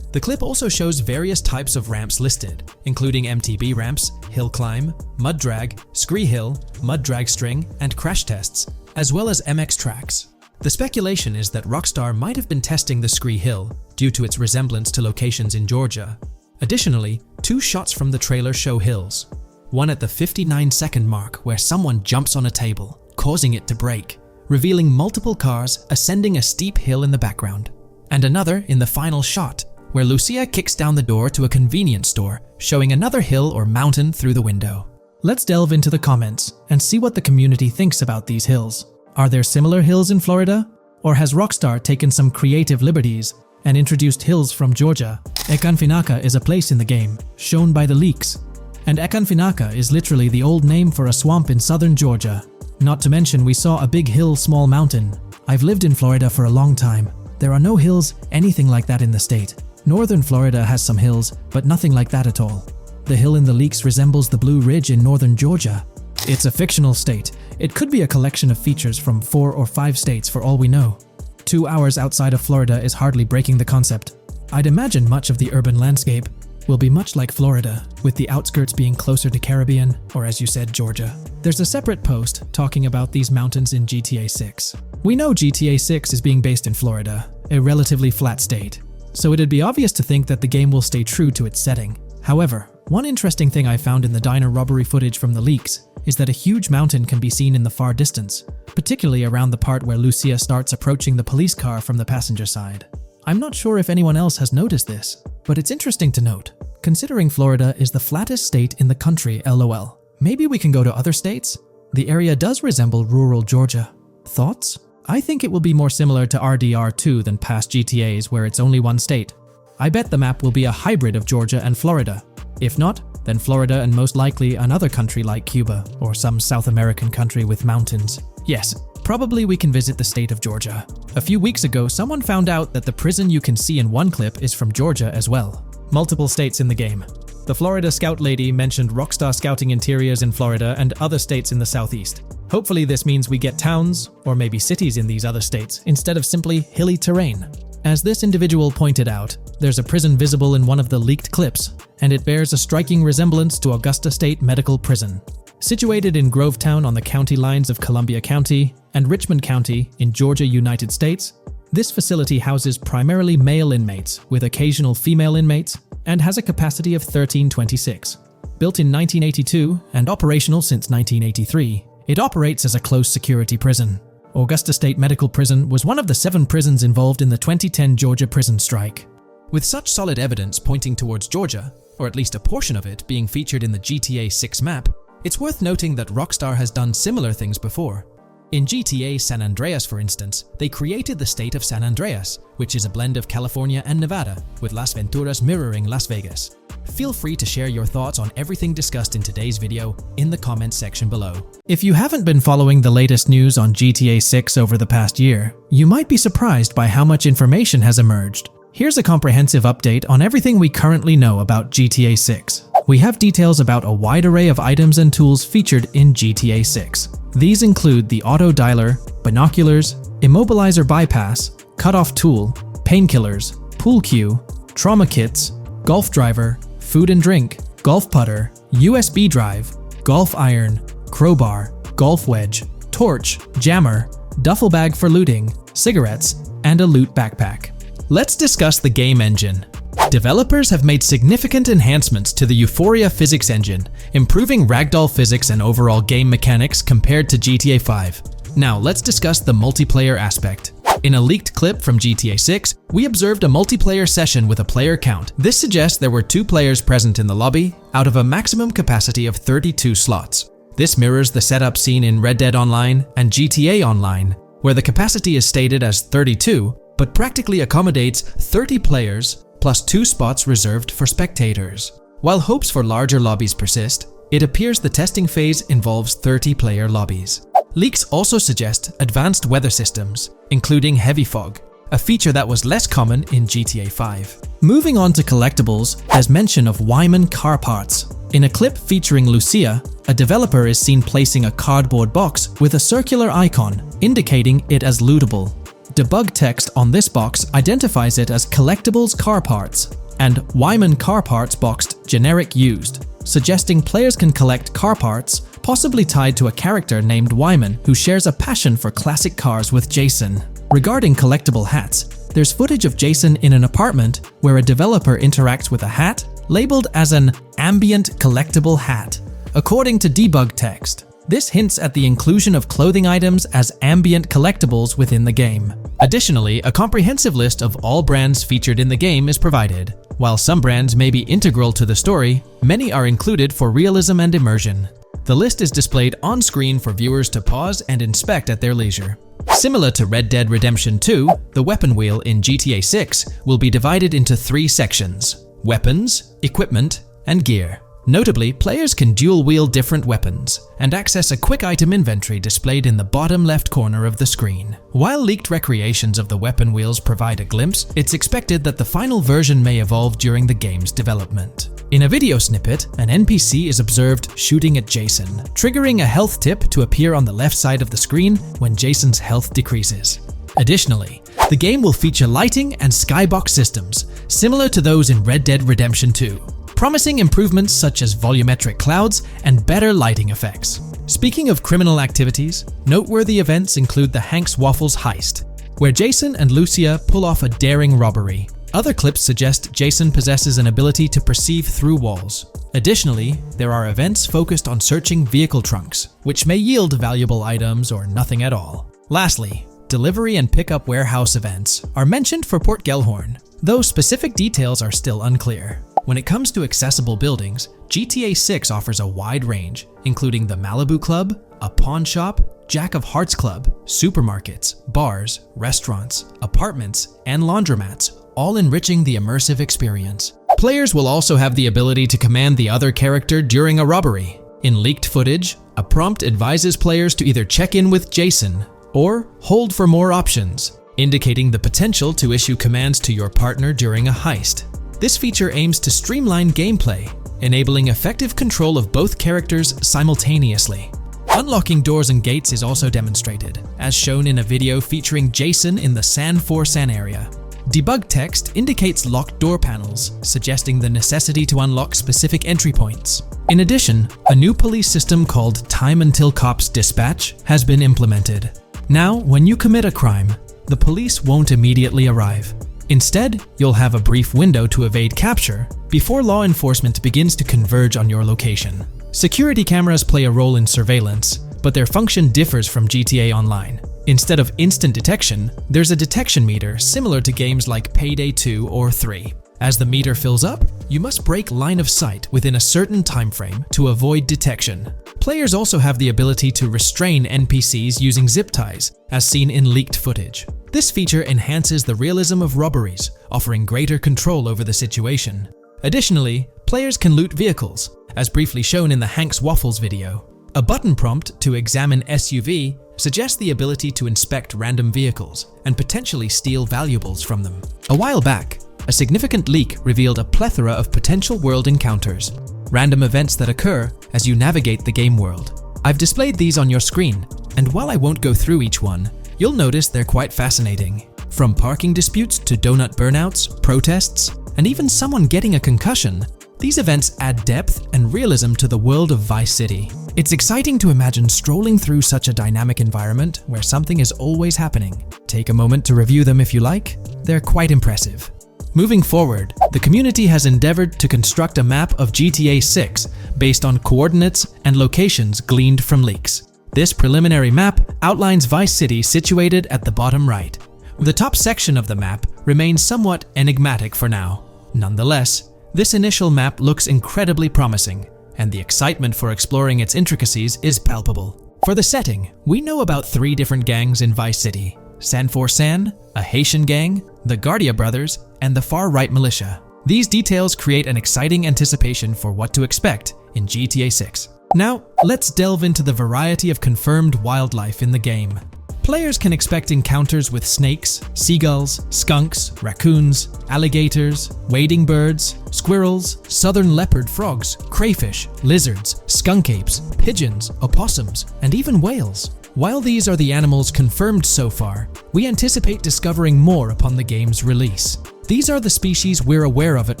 The clip also shows various types of ramps listed, including MTB ramps, hill climb, mud drag, Scree Hill, mud drag string, and crash tests, as well as MX tracks. The speculation is that Rockstar might have been testing the Scree Hill due to its resemblance to locations in Georgia. Additionally, two shots from the trailer show hills. One at the 59-second mark where someone jumps on a table, causing it to break, revealing multiple cars ascending a steep hill in the background. And another in the final shot, where Lucia kicks down the door to a convenience store, showing another hill or mountain through the window. Let's delve into the comments and see what the community thinks about these hills. Are there similar hills in Florida? Or has Rockstar taken some creative liberties and introduced hills from Georgia? Ekanfinaka is a place in the game, shown by the leaks. And Ekanfinaka is literally the old name for a swamp in southern Georgia. Not to mention we saw a big hill, small mountain. I've lived in Florida for a long time. There are no hills, anything like that in the state. Northern Florida has some hills, but nothing like that at all. The hill in the leaks resembles the Blue Ridge in northern Georgia. It's a fictional state. It could be a collection of features from 4 or 5 states for all we know. 2 hours outside of Florida is hardly breaking the concept. I'd imagine much of the urban landscape will be much like Florida, with the outskirts being closer to Caribbean, or as you said, Georgia. There's a separate post talking about these mountains in GTA 6. We know GTA 6 is being based in Florida, a relatively flat state, so it'd be obvious to think that the game will stay true to its setting. However, one interesting thing I found in the diner robbery footage from the leaks is that a huge mountain can be seen in the far distance, particularly around the part where Lucia starts approaching the police car from the passenger side. I'm not sure if anyone else has noticed this, but it's interesting to note, considering Florida is the flattest state in the country, LOL. Maybe we can go to other states? The area does resemble rural Georgia. Thoughts? I think it will be more similar to RDR2 than past GTAs where it's only one state. I bet the map will be a hybrid of Georgia and Florida. If not, then Florida and most likely another country like Cuba or some South American country with mountains. Yes, probably we can visit the state of Georgia. A few weeks ago, someone found out that the prison you can see in one clip is from Georgia as well. Multiple states in the game. The Florida Scout lady mentioned Rockstar scouting interiors in Florida and other states in the southeast. Hopefully this means we get towns, or maybe cities in these other states, instead of simply hilly terrain. As this individual pointed out, there's a prison visible in one of the leaked clips, and it bears a striking resemblance to Augusta State Medical Prison. Situated in Grovetown on the county lines of Columbia County and Richmond County in Georgia, United States, this facility houses primarily male inmates with occasional female inmates and has a capacity of 1326. Built in 1982 and operational since 1983, it operates as a close security prison. Augusta State Medical Prison was one of the 7 prisons involved in the 2010 Georgia prison strike. With such solid evidence pointing towards Georgia, or at least a portion of it being featured in the GTA 6 map, it's worth noting that Rockstar has done similar things before. In GTA San Andreas, for instance, they created the state of San Andreas, which is a blend of California and Nevada, with Las Venturas mirroring Las Vegas. Feel free to share your thoughts on everything discussed in today's video in the comments section below. If you haven't been following the latest news on GTA 6 over the past year, you might be surprised by how much information has emerged. Here's a comprehensive update on everything we currently know about GTA 6. We have details about a wide array of items and tools featured in GTA 6. These include the auto dialer, binoculars, immobilizer bypass, cutoff tool, painkillers, pool cue, trauma kits, golf driver, food and drink, golf putter, USB drive, golf iron, crowbar, golf wedge, torch, jammer, duffel bag for looting, cigarettes, and a loot backpack. Let's discuss the game engine. Developers have made significant enhancements to the Euphoria physics engine, improving ragdoll physics and overall game mechanics compared to GTA 5. Now let's discuss the multiplayer aspect. In a leaked clip from GTA 6, we observed a multiplayer session with a player count. This suggests there were 2 players present in the lobby out of a maximum capacity of 32 slots. This mirrors the setup seen in Red Dead Online and GTA Online, where the capacity is stated as 32, but practically accommodates 30 players plus 2 spots reserved for spectators. While hopes for larger lobbies persist, it appears the testing phase involves 30-player lobbies. Leaks also suggest advanced weather systems, including heavy fog, a feature that was less common in GTA 5. Moving on to collectibles, there's mention of Wyman car parts. In a clip featuring Lucia, a developer is seen placing a cardboard box with a circular icon, indicating it as lootable. Debug text on this box identifies it as Collectibles Car Parts and Wyman Car Parts boxed Generic Used, suggesting players can collect car parts, possibly tied to a character named Wyman who shares a passion for classic cars with Jason. Regarding collectible hats, there's footage of Jason in an apartment where a developer interacts with a hat labeled as an ambient collectible hat. According to debug text, this hints at the inclusion of clothing items as ambient collectibles within the game. Additionally, a comprehensive list of all brands featured in the game is provided. While some brands may be integral to the story, many are included for realism and immersion. The list is displayed on screen for viewers to pause and inspect at their leisure. Similar to Red Dead Redemption 2, the weapon wheel in GTA 6 will be divided into 3 sections: weapons, equipment, and gear. Notably, players can dual-wield different weapons and access a quick item inventory displayed in the bottom left corner of the screen. While leaked recreations of the weapon wheels provide a glimpse, it's expected that the final version may evolve during the game's development. In a video snippet, an NPC is observed shooting at Jason, triggering a health tip to appear on the left side of the screen when Jason's health decreases. Additionally, the game will feature lighting and skybox systems, similar to those in Red Dead Redemption 2. Promising improvements such as volumetric clouds and better lighting effects. Speaking of criminal activities, noteworthy events include the Hank's Waffles heist, where Jason and Lucia pull off a daring robbery. Other clips suggest Jason possesses an ability to perceive through walls. Additionally, there are events focused on searching vehicle trunks, which may yield valuable items or nothing at all. Lastly, delivery and pickup warehouse events are mentioned for Port Gellhorn, though specific details are still unclear. When it comes to accessible buildings, GTA 6 offers a wide range, including the Malibu Club, a pawn shop, Jack of Hearts Club, supermarkets, bars, restaurants, apartments, and laundromats, all enriching the immersive experience. Players will also have the ability to command the other character during a robbery. In leaked footage, a prompt advises players to either check in with Jason or hold for more options, indicating the potential to issue commands to your partner during a heist. This feature aims to streamline gameplay, enabling effective control of both characters simultaneously. Unlocking doors and gates is also demonstrated, as shown in a video featuring Jason in the San area. Debug text indicates locked door panels, suggesting the necessity to unlock specific entry points. In addition, a new police system called Time Until Cops Dispatch has been implemented. Now, when you commit a crime, the police won't immediately arrive. Instead, you'll have a brief window to evade capture before law enforcement begins to converge on your location. Security cameras play a role in surveillance, but their function differs from GTA Online. Instead of instant detection, there's a detection meter similar to games like Payday 2 or 3. As the meter fills up, you must break line of sight within a certain time frame to avoid detection. Players also have the ability to restrain NPCs using zip ties, as seen in leaked footage. This feature enhances the realism of robberies, offering greater control over the situation. Additionally, players can loot vehicles, as briefly shown in the Hank's Waffles video. A button prompt to examine SUV suggests the ability to inspect random vehicles and potentially steal valuables from them. A while back, a significant leak revealed a plethora of potential world encounters, random events that occur as you navigate the game world. I've displayed these on your screen, and while I won't go through each one, you'll notice they're quite fascinating. From parking disputes to donut burnouts, protests, and even someone getting a concussion, these events add depth and realism to the world of Vice City. It's exciting to imagine strolling through such a dynamic environment where something is always happening. Take a moment to review them if you like. They're quite impressive. Moving forward, the community has endeavored to construct a map of GTA 6 based on coordinates and locations gleaned from leaks. This preliminary map outlines Vice City situated at the bottom right. The top section of the map remains somewhat enigmatic for now. Nonetheless, this initial map looks incredibly promising, and the excitement for exploring its intricacies is palpable. For the setting, we know about 3 different gangs in Vice City: San For San, a Haitian gang, the Guardia Brothers, and the far-right militia. These details create an exciting anticipation for what to expect in GTA 6. Now, let's delve into the variety of confirmed wildlife in the game. Players can expect encounters with snakes, seagulls, skunks, raccoons, alligators, wading birds, squirrels, southern leopard frogs, crayfish, lizards, skunk apes, pigeons, opossums, and even whales. While these are the animals confirmed so far, we anticipate discovering more upon the game's release. These are the species we're aware of at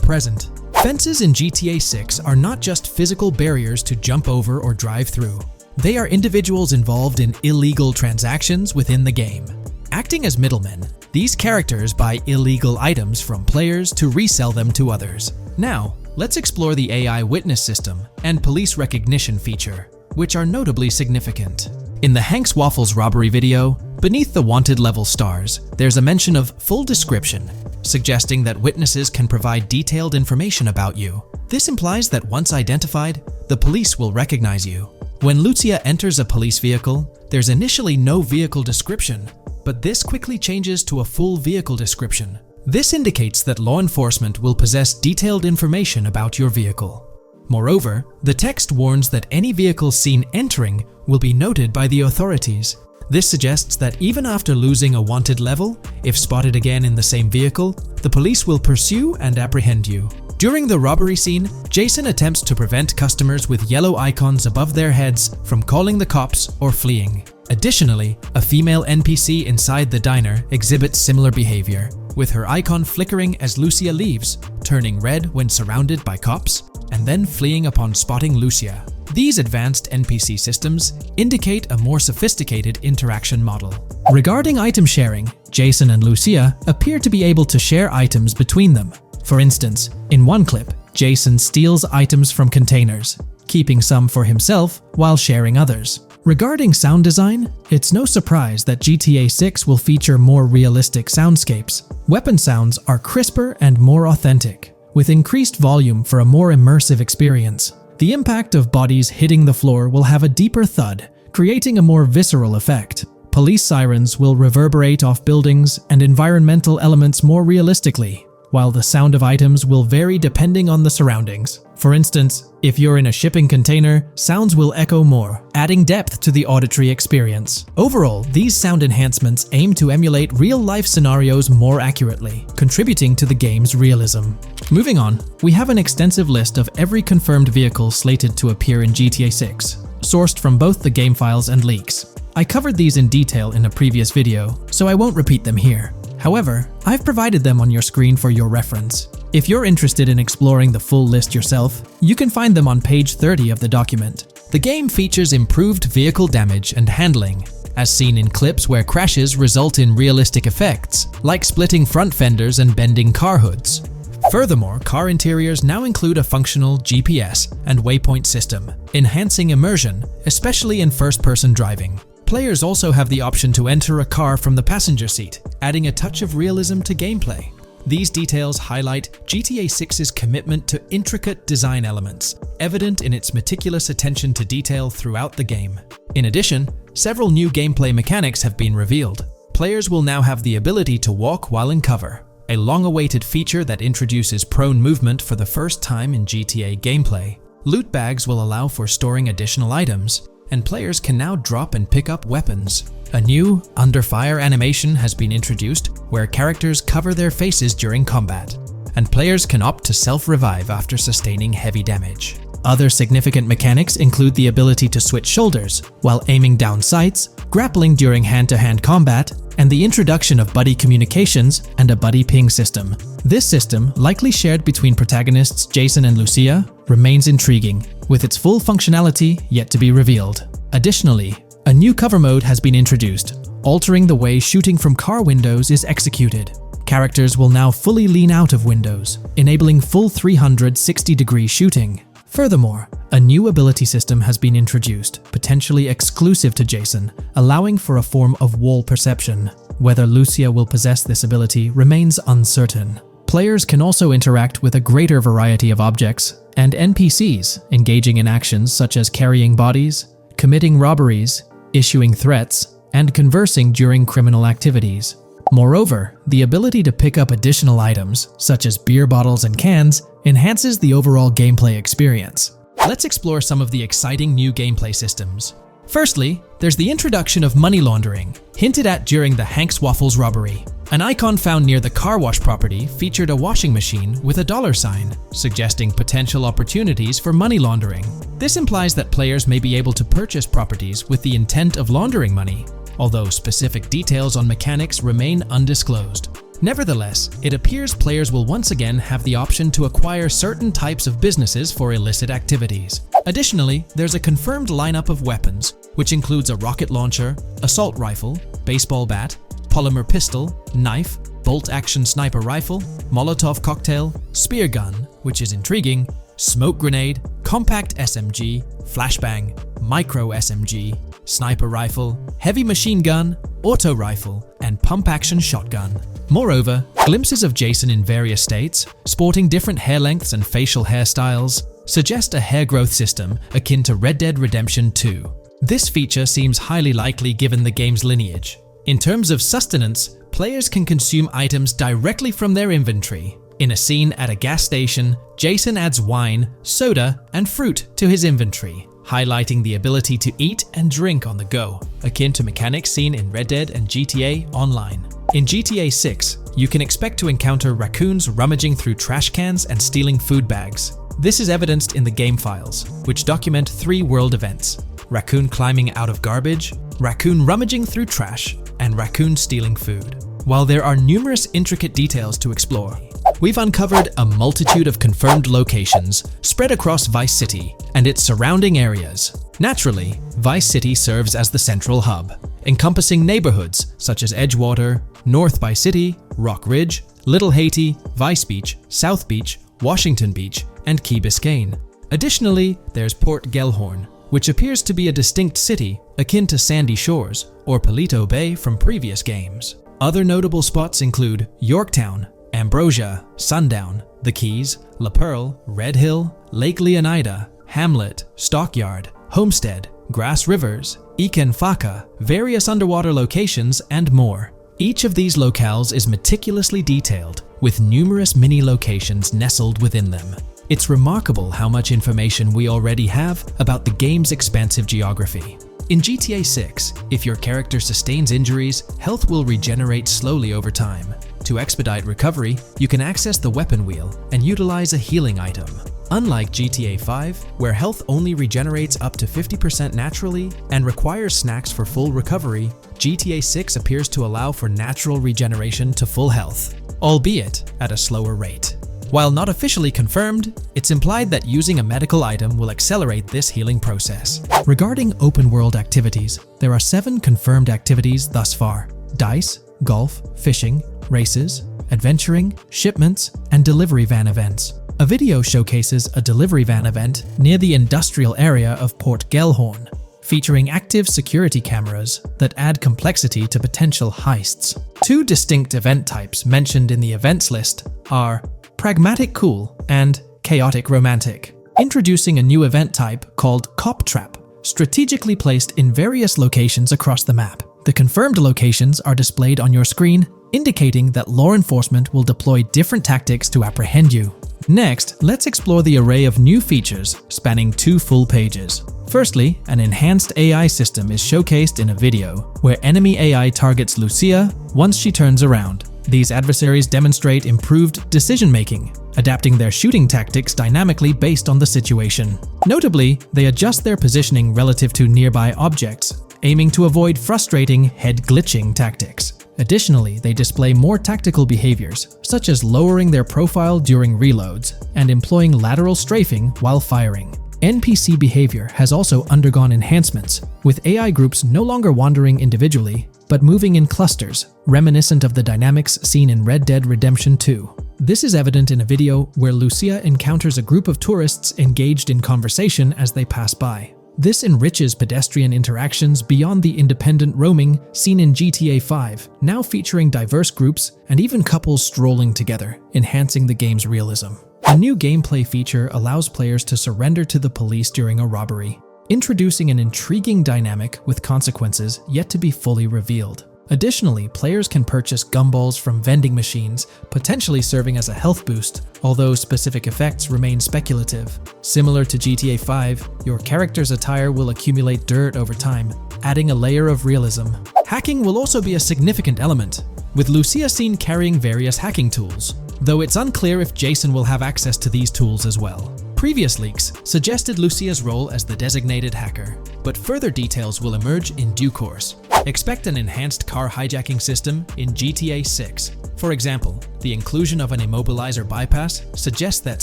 present. Fences in GTA 6 are not just physical barriers to jump over or drive through. They are individuals involved in illegal transactions within the game. Acting as middlemen, these characters buy illegal items from players to resell them to others. Now, let's explore the AI witness system and police recognition feature, which are notably significant. In the Hank's Waffles robbery video, beneath the wanted level stars, there's a mention of full description, suggesting that witnesses can provide detailed information about you. This implies that once identified, the police will recognize you. When Lucia enters a police vehicle, there's initially no vehicle description, but this quickly changes to a full vehicle description. This indicates that law enforcement will possess detailed information about your vehicle. Moreover, the text warns that any vehicle seen entering will be noted by the authorities. This suggests that even after losing a wanted level, if spotted again in the same vehicle, the police will pursue and apprehend you. During the robbery scene, Jason attempts to prevent customers with yellow icons above their heads from calling the cops or fleeing. Additionally, a female NPC inside the diner exhibits similar behavior, with her icon flickering as Lucia leaves, turning red when surrounded by cops, and then fleeing upon spotting Lucia. These advanced NPC systems indicate a more sophisticated interaction model. Regarding item sharing, Jason and Lucia appear to be able to share items between them. For instance, in one clip, Jason steals items from containers, keeping some for himself while sharing others. Regarding sound design, it's no surprise that GTA 6 will feature more realistic soundscapes. Weapon sounds are crisper and more authentic, with increased volume for a more immersive experience. The impact of bodies hitting the floor will have a deeper thud, creating a more visceral effect. Police sirens will reverberate off buildings and environmental elements more realistically, while the sound of items will vary depending on the surroundings. For instance, if you're in a shipping container, sounds will echo more, adding depth to the auditory experience. Overall, these sound enhancements aim to emulate real-life scenarios more accurately, contributing to the game's realism. Moving on, we have an extensive list of every confirmed vehicle slated to appear in GTA 6, sourced from both the game files and leaks. I covered these in detail in a previous video, so I won't repeat them here. However, I've provided them on your screen for your reference. If you're interested in exploring the full list yourself, you can find them on page 30 of the document. The game features improved vehicle damage and handling, as seen in clips where crashes result in realistic effects, like splitting front fenders and bending car hoods. Furthermore, car interiors now include a functional GPS and waypoint system, enhancing immersion, especially in first-person driving. Players also have the option to enter a car from the passenger seat, adding a touch of realism to gameplay. These details highlight GTA 6's commitment to intricate design elements, evident in its meticulous attention to detail throughout the game. In addition, several new gameplay mechanics have been revealed. Players will now have the ability to walk while in cover, a long-awaited feature that introduces prone movement for the first time in GTA gameplay. Loot bags will allow for storing additional items, and players can now drop and pick up weapons. A new under fire animation has been introduced where characters cover their faces during combat, and players can opt to self-revive after sustaining heavy damage. Other significant mechanics include the ability to switch shoulders while aiming down sights, grappling during hand-to-hand combat, and the introduction of buddy communications and a buddy ping system. This system, likely shared between protagonists Jason and Lucia, remains intriguing, with its full functionality yet to be revealed. Additionally, a new cover mode has been introduced, altering the way shooting from car windows is executed. Characters will now fully lean out of windows, enabling full 360-degree shooting. Furthermore, a new ability system has been introduced, potentially exclusive to Jason, allowing for a form of wall perception. Whether Lucia will possess this ability remains uncertain. Players can also interact with a greater variety of objects and NPCs, engaging in actions such as carrying bodies, committing robberies, issuing threats, and conversing during criminal activities. Moreover, the ability to pick up additional items, such as beer bottles and cans, enhances the overall gameplay experience. Let's explore some of the exciting new gameplay systems. Firstly, there's the introduction of money laundering, hinted at during the Hank's Waffles robbery. An icon found near the car wash property featured a washing machine with a dollar sign, suggesting potential opportunities for money laundering. This implies that players may be able to purchase properties with the intent of laundering money, although specific details on mechanics remain undisclosed. Nevertheless, it appears players will once again have the option to acquire certain types of businesses for illicit activities. Additionally, there's a confirmed lineup of weapons, which includes a rocket launcher, assault rifle, baseball bat, polymer pistol, knife, bolt-action sniper rifle, Molotov cocktail, spear gun, which is intriguing, smoke grenade, compact SMG, flashbang, micro SMG, sniper rifle, heavy machine gun, auto rifle, and pump-action shotgun. Moreover, glimpses of Jason in various states, sporting different hair lengths and facial hairstyles, suggest a hair growth system akin to Red Dead Redemption 2. This feature seems highly likely given the game's lineage. In terms of sustenance, players can consume items directly from their inventory. In a scene at a gas station, Jason adds wine, soda, and fruit to his inventory, highlighting the ability to eat and drink on the go, akin to mechanics seen in Red Dead and GTA Online. In GTA 6, you can expect to encounter raccoons rummaging through trash cans and stealing food bags. This is evidenced in the game files, which document 3 world events: raccoon climbing out of garbage, raccoon rummaging through trash, and raccoon stealing food. While there are numerous intricate details to explore, we've uncovered a multitude of confirmed locations spread across Vice City and its surrounding areas. Naturally, Vice City serves as the central hub, encompassing neighborhoods such as Edgewater, North Vice City, Rock Ridge, Little Haiti, Vice Beach, South Beach, Washington Beach, and Key Biscayne. Additionally, there's Port Gellhorn, which appears to be a distinct city akin to Sandy Shores or Palito Bay from previous games. Other notable spots include Yorktown, Ambrosia, Sundown, The Keys, La Pearl, Red Hill, Lake Leonida, Hamlet, Stockyard, Homestead, Grass Rivers, Ikenfaka, various underwater locations, and more. Each of these locales is meticulously detailed, with numerous mini locations nestled within them. It's remarkable how much information we already have about the game's expansive geography. In GTA 6, if your character sustains injuries, health will regenerate slowly over time. To expedite recovery, you can access the weapon wheel and utilize a healing item. Unlike GTA 5, where health only regenerates up to 50% naturally and requires snacks for full recovery, GTA 6 appears to allow for natural regeneration to full health, albeit at a slower rate. While not officially confirmed, it's implied that using a medical item will accelerate this healing process. Regarding open-world activities, there are 7 confirmed activities thus far: dice, golf, fishing, races, adventuring, shipments, and delivery van events. A video showcases a delivery van event near the industrial area of Port Gellhorn, featuring active security cameras that add complexity to potential heists. 2 distinct event types mentioned in the events list are Pragmatic Cool and Chaotic Romantic, introducing a new event type called Cop Trap, strategically placed in various locations across the map. The confirmed locations are displayed on your screen, indicating that law enforcement will deploy different tactics to apprehend you. Next, let's explore the array of new features spanning 2 full pages. Firstly, an enhanced AI system is showcased in a video, where enemy AI targets Lucia once she turns around. These adversaries demonstrate improved decision-making, adapting their shooting tactics dynamically based on the situation. Notably, they adjust their positioning relative to nearby objects, aiming to avoid frustrating head-glitching tactics. Additionally, they display more tactical behaviors, such as lowering their profile during reloads and employing lateral strafing while firing. NPC behavior has also undergone enhancements, with AI groups no longer wandering individually, but moving in clusters, reminiscent of the dynamics seen in Red Dead Redemption 2. This is evident in a video where Lucia encounters a group of tourists engaged in conversation as they pass by. This enriches pedestrian interactions beyond the independent roaming seen in GTA 5, now featuring diverse groups and even couples strolling together, enhancing the game's realism. A new gameplay feature allows players to surrender to the police during a robbery, introducing an intriguing dynamic with consequences yet to be fully revealed. Additionally, players can purchase gumballs from vending machines, potentially serving as a health boost, although specific effects remain speculative. Similar to GTA 5, your character's attire will accumulate dirt over time, adding a layer of realism. Hacking will also be a significant element, with Lucia seen carrying various hacking tools, though it's unclear if Jason will have access to these tools as well. Previous leaks suggested Lucia's role as the designated hacker, but further details will emerge in due course. Expect an enhanced car hijacking system in GTA 6. For example, the inclusion of an immobilizer bypass suggests that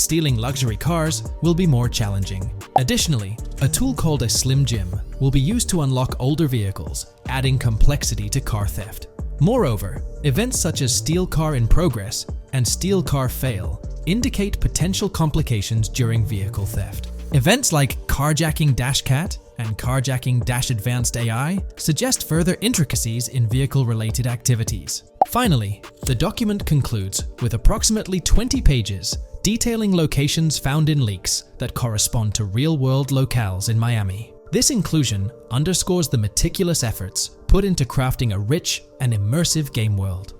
stealing luxury cars will be more challenging. Additionally, a tool called a Slim Jim will be used to unlock older vehicles, adding complexity to car theft. Moreover, events such as Steal Car in Progress and Steal Car Fail indicate potential complications during vehicle theft. Events like Carjacking Cat and Carjacking Advanced AI suggest further intricacies in vehicle-related activities. Finally, the document concludes with approximately 20 pages detailing locations found in leaks that correspond to real-world locales in Miami. This inclusion underscores the meticulous efforts put into crafting a rich and immersive game world.